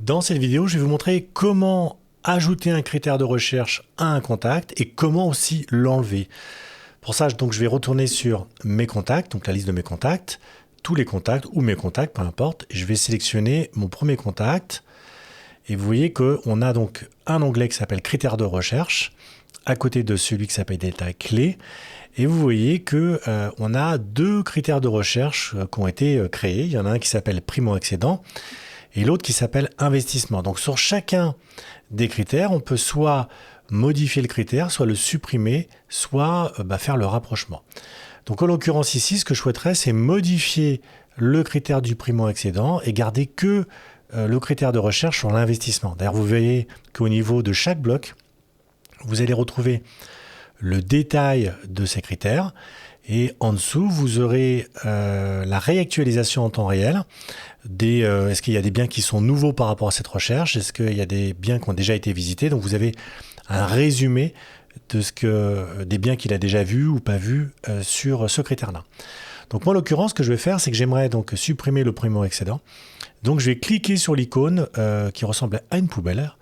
Dans cette vidéo, je vais vous montrer comment ajouter un critère de recherche à un contact et comment aussi l'enlever. Pour ça, donc, je vais retourner sur mes contacts, donc la liste de mes contacts, tous les contacts ou mes contacts, peu importe. Je vais sélectionner mon premier contact et vous voyez qu'on a donc un onglet qui s'appelle critères de recherche à côté de celui qui s'appelle détail clé. Et vous voyez qu'on a deux critères de recherche qui ont été créés. Il y en a un qui s'appelle primo-accédant et l'autre qui s'appelle investissement. Donc sur chacun des critères, on peut soit modifier le critère, soit le supprimer, soit faire le rapprochement. Donc en l'occurrence ici, ce que je souhaiterais, c'est modifier le critère du primo-accédant et garder que le critère de recherche sur l'investissement. D'ailleurs, vous voyez qu'au niveau de chaque bloc, vous allez retrouver le détail de ces critères et en dessous, vous aurez la réactualisation en temps réel. Est-ce qu'il y a des biens qui sont nouveaux par rapport à cette recherche? Est-ce qu'il y a des biens qui ont déjà été visités? Donc vous avez un résumé de des biens qu'il a déjà vus ou pas vus sur ce critère-là. Donc moi, en l'occurrence, ce que je vais faire, c'est que j'aimerais donc supprimer le primo-accédant. Donc je vais cliquer sur l'icône qui ressemble à une poubelle.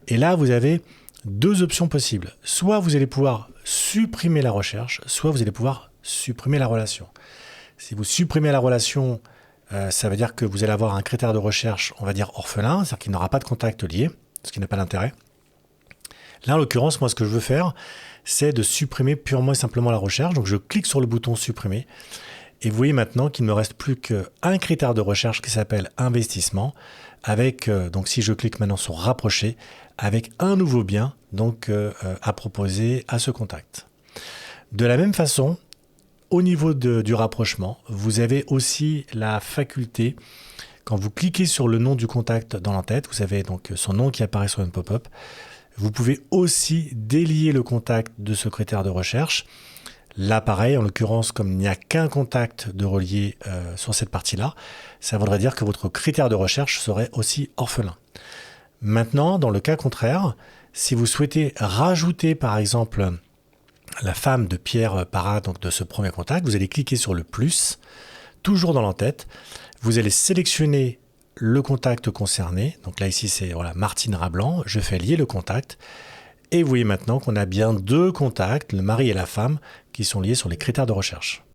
Et là, vous avez deux options possibles. Soit vous allez pouvoir supprimer la recherche, soit vous allez pouvoir supprimer la relation. Si vous supprimez la relation, ça veut dire que vous allez avoir un critère de recherche, on va dire orphelin, c'est-à-dire qu'il n'aura pas de contact lié, ce qui n'a pas d'intérêt. Là, en l'occurrence, moi, ce que je veux faire, c'est de supprimer purement et simplement la recherche. Donc, je clique sur le bouton supprimer. Et vous voyez maintenant qu'il ne me reste plus qu'un critère de recherche qui s'appelle investissement, avec, donc si je clique maintenant sur rapprocher, avec un nouveau bien donc, à proposer à ce contact. De la même façon, au niveau du rapprochement, vous avez aussi la faculté, quand vous cliquez sur le nom du contact dans l'entête, vous avez donc son nom qui apparaît sur une pop-up, vous pouvez aussi délier le contact de ce critère de recherche. Là, pareil, en l'occurrence, comme il n'y a qu'un contact de relié sur cette partie-là, ça voudrait dire que votre critère de recherche serait aussi orphelin. Maintenant, dans le cas contraire, si vous souhaitez rajouter, par exemple, la femme de Pierre Parra, donc de ce premier contact, vous allez cliquer sur le plus, toujours dans l'entête. Vous allez sélectionner le contact concerné. Donc là, ici, c'est Martine Rablan. Je fais lier le contact. Et vous voyez maintenant qu'on a bien deux contacts, le mari et la femme, qui sont liés sur les critères de recherche.